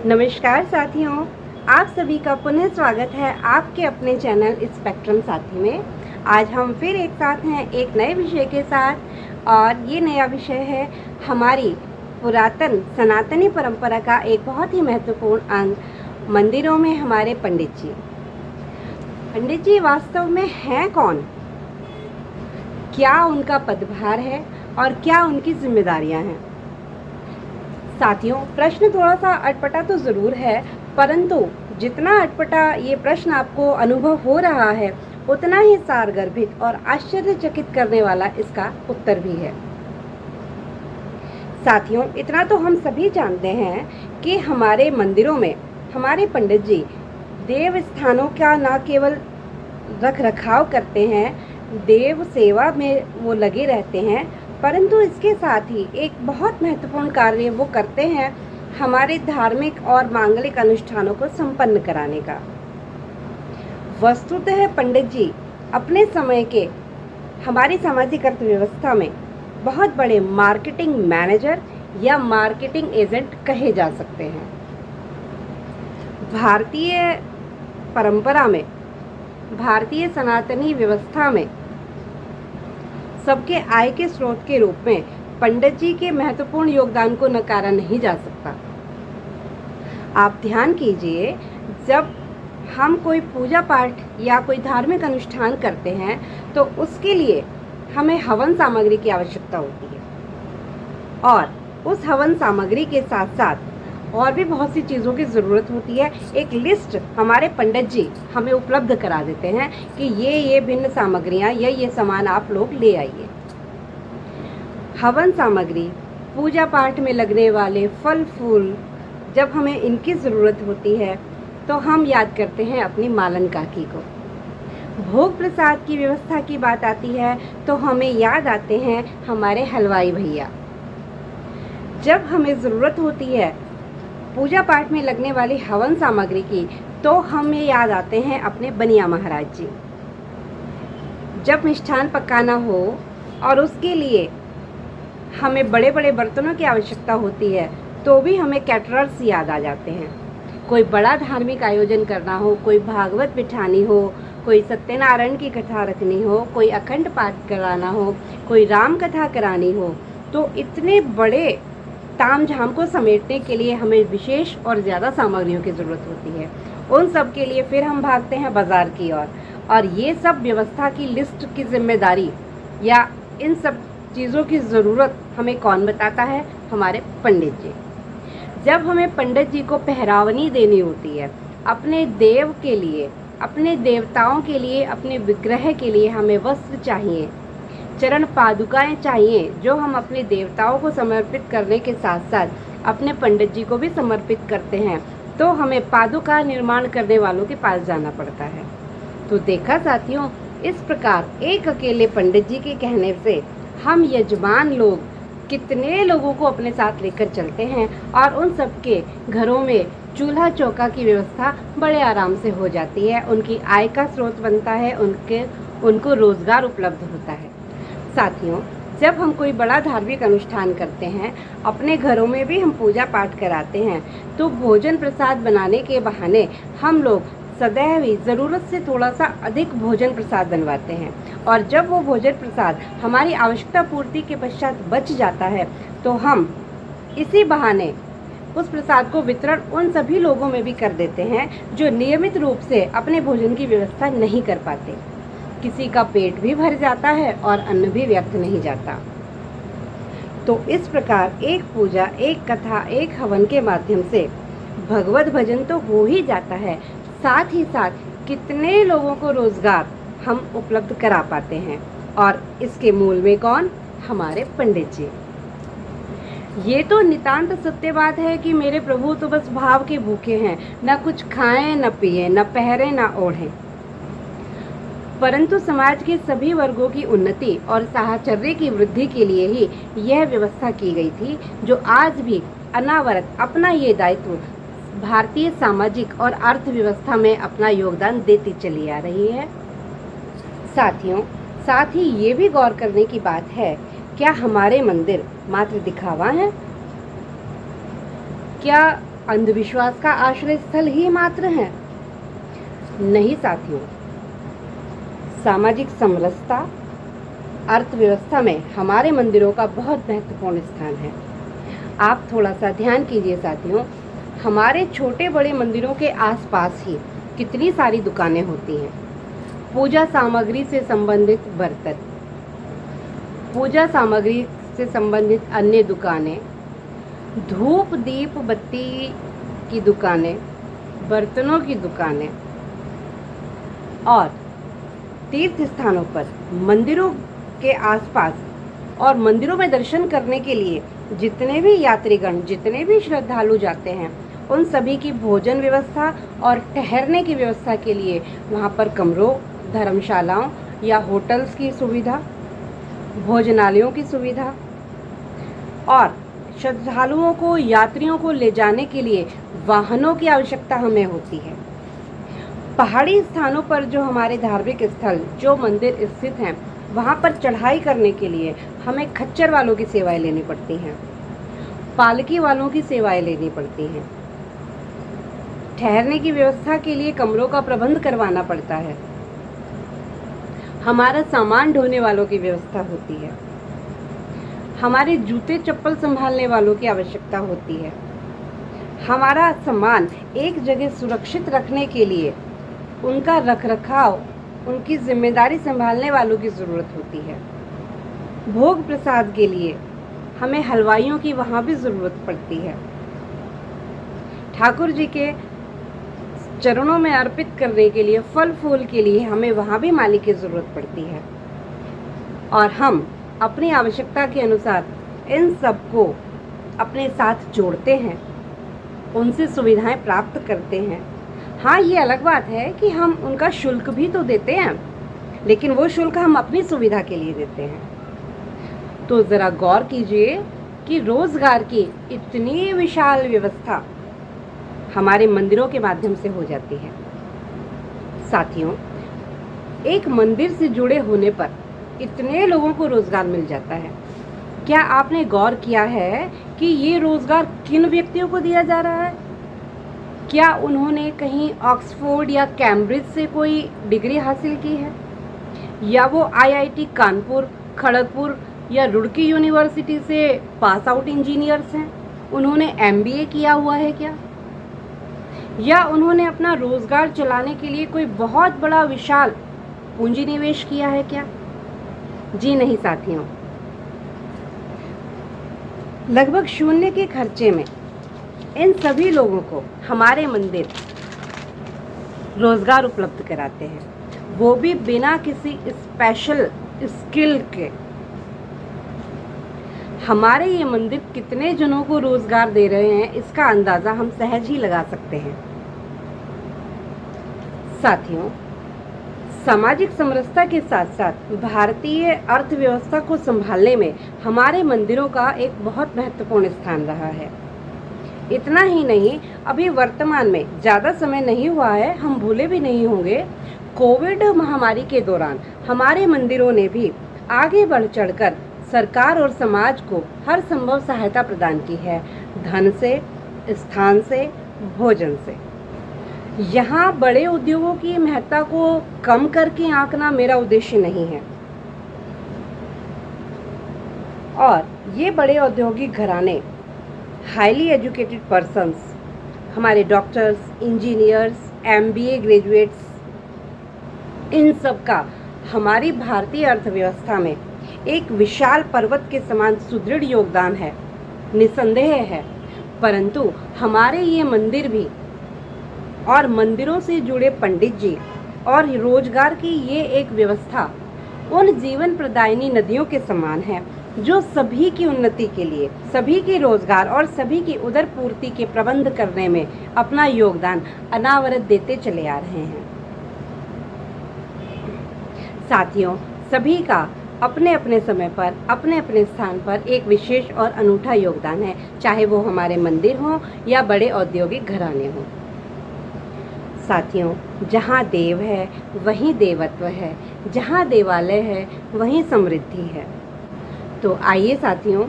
नमस्कार साथियों, आप सभी का पुनः स्वागत है आपके अपने चैनल स्पेक्ट्रम साथी में। आज हम फिर एक साथ हैं एक नए विषय के साथ और ये नया विषय है हमारी पुरातन सनातनी परंपरा का एक बहुत ही महत्वपूर्ण अंग, मंदिरों में हमारे पंडित जी। पंडित जी वास्तव में हैं कौन? क्या उनका पदभार है और क्या उनकी जिम्मेदारियां हैं? साथियों, प्रश्न थोड़ा सा अटपटा तो ज़रूर है, परंतु जितना अटपटा ये प्रश्न आपको अनुभव हो रहा है, उतना ही सारगर्भित और आश्चर्यचकित करने वाला इसका उत्तर भी है। साथियों, इतना तो हम सभी जानते हैं कि हमारे मंदिरों में हमारे पंडित जी देव स्थानों का न केवल रख रखाव करते हैं, देव सेवा में वो लगे रहते हैं, परंतु इसके साथ ही एक बहुत महत्वपूर्ण कार्य वो करते हैं हमारे धार्मिक और मांगलिक अनुष्ठानों को संपन्न कराने का। वस्तुतः पंडित जी अपने समय के हमारी सामाजिक अर्थव्यवस्था में बहुत बड़े मार्केटिंग मैनेजर या मार्केटिंग एजेंट कहे जा सकते हैं। भारतीय परंपरा में, भारतीय सनातनी व्यवस्था में सबके आय के स्रोत के रूप में पंडित जी के महत्वपूर्ण योगदान को नकारा नहीं जा सकता। आप ध्यान कीजिए, जब हम कोई पूजा पाठ या कोई धार्मिक अनुष्ठान करते हैं तो उसके लिए हमें हवन सामग्री की आवश्यकता होती है और उस हवन सामग्री के साथ साथ और भी बहुत सी चीज़ों की ज़रूरत होती है। एक लिस्ट हमारे पंडित जी हमें उपलब्ध करा देते हैं कि ये भिन्न सामग्रियाँ या ये सामान आप लोग ले आइए। हवन सामग्री, पूजा पाठ में लगने वाले फल फूल, जब हमें इनकी ज़रूरत होती है तो हम याद करते हैं अपनी मालन काकी को। भोग प्रसाद की व्यवस्था की बात आती है तो हमें याद आते हैं हमारे हलवाई भैया। जब हमें ज़रूरत होती है पूजा पाठ में लगने वाली हवन सामग्री की तो हमें याद आते हैं अपने बनिया महाराज जी। जब मिष्ठान पकाना हो और उसके लिए हमें बड़े बड़े बर्तनों की आवश्यकता होती है तो भी हमें कैटरर्स याद आ जाते हैं। कोई बड़ा धार्मिक आयोजन करना हो, कोई भागवत बिठानी हो, कोई सत्यनारायण की कथा रखनी हो, कोई अखंड पाठ कराना हो, कोई राम कथा करानी हो, तो इतने बड़े ताम झाम को समेटने के लिए हमें विशेष और ज़्यादा सामग्रियों की ज़रूरत होती है। उन सब के लिए फिर हम भागते हैं बाज़ार की ओर और ये सब व्यवस्था की लिस्ट की जिम्मेदारी या इन सब चीज़ों की ज़रूरत हमें कौन बताता है? हमारे पंडित जी। जब हमें पंडित जी को पहरावनी देनी होती है अपने देव के लिए, अपने देवताओं के लिए, अपने विग्रह के लिए हमें वस्त्र चाहिए, चरण पादुकाएं चाहिए जो हम अपने देवताओं को समर्पित करने के साथ साथ अपने पंडित जी को भी समर्पित करते हैं, तो हमें पादुका निर्माण करने वालों के पास जाना पड़ता है। तो देखा साथियों, इस प्रकार एक अकेले पंडित जी के कहने से हम यजमान लोग कितने लोगों को अपने साथ लेकर चलते हैं और उन सबके घरों में चूल्हा चौका की व्यवस्था बड़े आराम से हो जाती है। उनकी आय का स्रोत बनता है, उनको रोजगार उपलब्ध होता है। साथियों, जब हम कोई बड़ा धार्मिक अनुष्ठान करते हैं, अपने घरों में भी हम पूजा पाठ कराते हैं, तो भोजन प्रसाद बनाने के बहाने हम लोग सदैव ही ज़रूरत से थोड़ा सा अधिक भोजन प्रसाद बनवाते हैं और जब वो भोजन प्रसाद हमारी आवश्यकता पूर्ति के पश्चात बच जाता है तो हम इसी बहाने उस प्रसाद को वितरण उन सभी लोगों में भी कर देते हैं जो नियमित रूप से अपने भोजन की व्यवस्था नहीं कर पाते। किसी का पेट भी भर जाता है और अन्न भी व्यर्थ नहीं जाता। तो इस प्रकार एक पूजा, एक कथा, एक हवन के माध्यम से भगवत भजन तो हो ही जाता है, साथ ही साथ कितने लोगों को रोजगार हम उपलब्ध करा पाते हैं। और इसके मूल में कौन? हमारे पंडित जी। ये तो नितांत सत्य बात है कि मेरे प्रभु तो बस भाव के भूखे हैं, न कुछ खाएं न पिए, न पहरे न ओढ़ें। परंतु समाज के सभी वर्गों की उन्नति और साहचर्य की वृद्धि के लिए ही यह व्यवस्था की गई थी, जो आज भी अनावरत अपना ये दायित्व भारतीय सामाजिक और अर्थव्यवस्था में अपना योगदान देती चली आ रही है। साथियों, साथ ही ये भी गौर करने की बात है, क्या हमारे मंदिर मात्र दिखावा है? क्या अंधविश्वास का आश्रय स्थल ही मात्र हैं? नहीं साथियों, सामाजिक समरसता, अर्थव्यवस्था में हमारे मंदिरों का बहुत महत्वपूर्ण स्थान है। आप थोड़ा सा ध्यान कीजिए साथियों, हमारे छोटे बड़े मंदिरों के आसपास ही कितनी सारी दुकानें होती हैं। पूजा सामग्री से संबंधित बर्तन, पूजा सामग्री से संबंधित अन्य दुकानें, धूप दीप बत्ती की दुकानें, बर्तनों की दुकानें और तीर्थ स्थानों पर, मंदिरों के आसपास और मंदिरों में दर्शन करने के लिए जितने भी यात्रीगण, जितने भी श्रद्धालु जाते हैं, उन सभी की भोजन व्यवस्था और ठहरने की व्यवस्था के लिए वहाँ पर कमरों, धर्मशालाओं या होटल्स की सुविधा, भोजनालयों की सुविधा और श्रद्धालुओं को, यात्रियों को ले जाने के लिए वाहनों की आवश्यकता हमें होती है। पहाड़ी स्थानों पर जो हमारे धार्मिक स्थल, जो मंदिर स्थित हैं, वहाँ पर चढ़ाई करने के लिए हमें खच्चर वालों की सेवाएं लेनी पड़ती हैं, पालकी वालों की सेवाएं लेनी पड़ती हैं, ठहरने की व्यवस्था के लिए कमरों का प्रबंध करवाना पड़ता है, हमारा सामान ढोने वालों की व्यवस्था होती है, हमारे जूते चप्पल संभालने वालों की आवश्यकता होती है, हमारा सामान एक जगह सुरक्षित रखने के लिए उनका रखरखाव, उनकी जिम्मेदारी संभालने वालों की ज़रूरत होती है। भोग प्रसाद के लिए हमें हलवाइयों की वहाँ भी ज़रूरत पड़ती है। ठाकुर जी के चरणों में अर्पित करने के लिए, फल फूल के लिए हमें वहाँ भी माली की ज़रूरत पड़ती है। और हम अपनी आवश्यकता के अनुसार इन सबको अपने साथ जोड़ते हैं, उनसे सुविधाएं प्राप्त करते हैं। हाँ, ये अलग बात है कि हम उनका शुल्क भी तो देते हैं, लेकिन वो शुल्क हम अपनी सुविधा के लिए देते हैं। तो ज़रा गौर कीजिए कि रोज़गार की इतनी विशाल व्यवस्था हमारे मंदिरों के माध्यम से हो जाती है। साथियों, एक मंदिर से जुड़े होने पर इतने लोगों को रोज़गार मिल जाता है। क्या आपने गौर किया है कि ये रोज़गार किन व्यक्तियों को दिया जा रहा है? क्या उन्होंने कहीं ऑक्सफोर्ड या कैम्ब्रिज से कोई डिग्री हासिल की है, या वो आईआईटी कानपुर, खड़गपुर या रुड़की यूनिवर्सिटी से पास आउट इंजीनियर्स हैं? उन्होंने एमबीए किया हुआ है क्या? या उन्होंने अपना रोजगार चलाने के लिए कोई बहुत बड़ा विशाल पूंजी निवेश किया है क्या? जी नहीं साथियों, लगभग शून्य के खर्चे में इन सभी लोगों को हमारे मंदिर रोजगार उपलब्ध कराते हैं, वो भी बिना किसी स्पेशल स्किल के। हमारे ये मंदिर कितने जनों को रोजगार दे रहे हैं, इसका अंदाज़ा हम सहज ही लगा सकते हैं। साथियों, सामाजिक समरसता के साथ साथ भारतीय अर्थव्यवस्था को संभालने में हमारे मंदिरों का एक बहुत महत्वपूर्ण स्थान रहा है। इतना ही नहीं, अभी वर्तमान में ज़्यादा समय नहीं हुआ है, हम भूले भी नहीं होंगे, कोविड महामारी के दौरान हमारे मंदिरों ने भी आगे बढ़ चढ़कर सरकार और समाज को हर संभव सहायता प्रदान की है, धन से, स्थान से, भोजन से। यहाँ बड़े उद्योगों की महत्ता को कम करके आंकना मेरा उद्देश्य नहीं है, और ये बड़े औद्योगिक घराने, हाईली एजुकेटेड पर्सन्स, हमारे डॉक्टर्स, इंजीनियर्स, एमबीए ग्रेजुएट्स, इन सब का हमारी भारतीय अर्थव्यवस्था में एक विशाल पर्वत के समान सुदृढ़ योगदान है, निसंदेह है। परंतु हमारे ये मंदिर भी और मंदिरों से जुड़े पंडित जी और रोजगार की ये एक व्यवस्था उन जीवन प्रदायिनी नदियों के समान है, जो सभी की उन्नति के लिए, सभी के रोजगार और सभी की उदर पूर्ति के प्रबंध करने में अपना योगदान अनावरत देते चले आ रहे हैं। साथियों, सभी का अपने अपने समय पर, अपने अपने स्थान पर एक विशेष और अनूठा योगदान है, चाहे वो हमारे मंदिर हों या बड़े औद्योगिक घराने हों। साथियों, जहाँ देव है वहीं देवत्व है, जहाँ देवालय है वहीं समृद्धि है। तो आइए साथियों,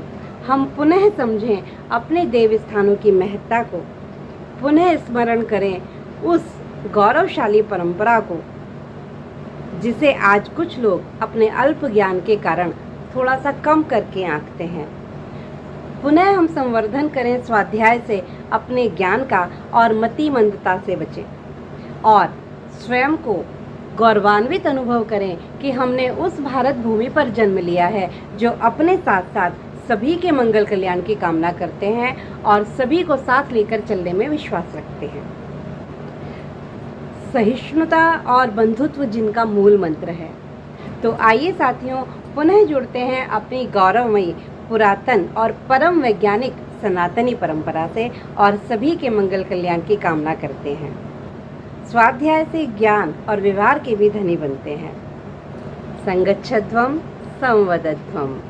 हम पुनः समझें अपने देव स्थानों की महत्ता को पुनः स्मरण करें उस गौरवशाली परंपरा को जिसे आज कुछ लोग अपने अल्प ज्ञान के कारण थोड़ा सा कम करके आंकते हैं। पुनः हम संवर्धन करें स्वाध्याय से अपने ज्ञान का और मतिमंदता से बचें और स्वयं को गौरवान्वित अनुभव करें कि हमने उस भारत भूमि पर जन्म लिया है जो अपने साथ साथ सभी के मंगल कल्याण की कामना करते हैं और सभी को साथ लेकर चलने में विश्वास रखते हैं। सहिष्णुता और बंधुत्व जिनका मूल मंत्र है। तो आइए साथियों, पुनः जुड़ते हैं अपनी गौरवमयी पुरातन और परम वैज्ञानिक सनातनी परंपरा से और सभी के मंगल कल्याण की कामना करते हैं। स्वाध्याय से ज्ञान और व्यवहार के भी धनी बनते हैं। संगच्छध्वं संवदध्वम्।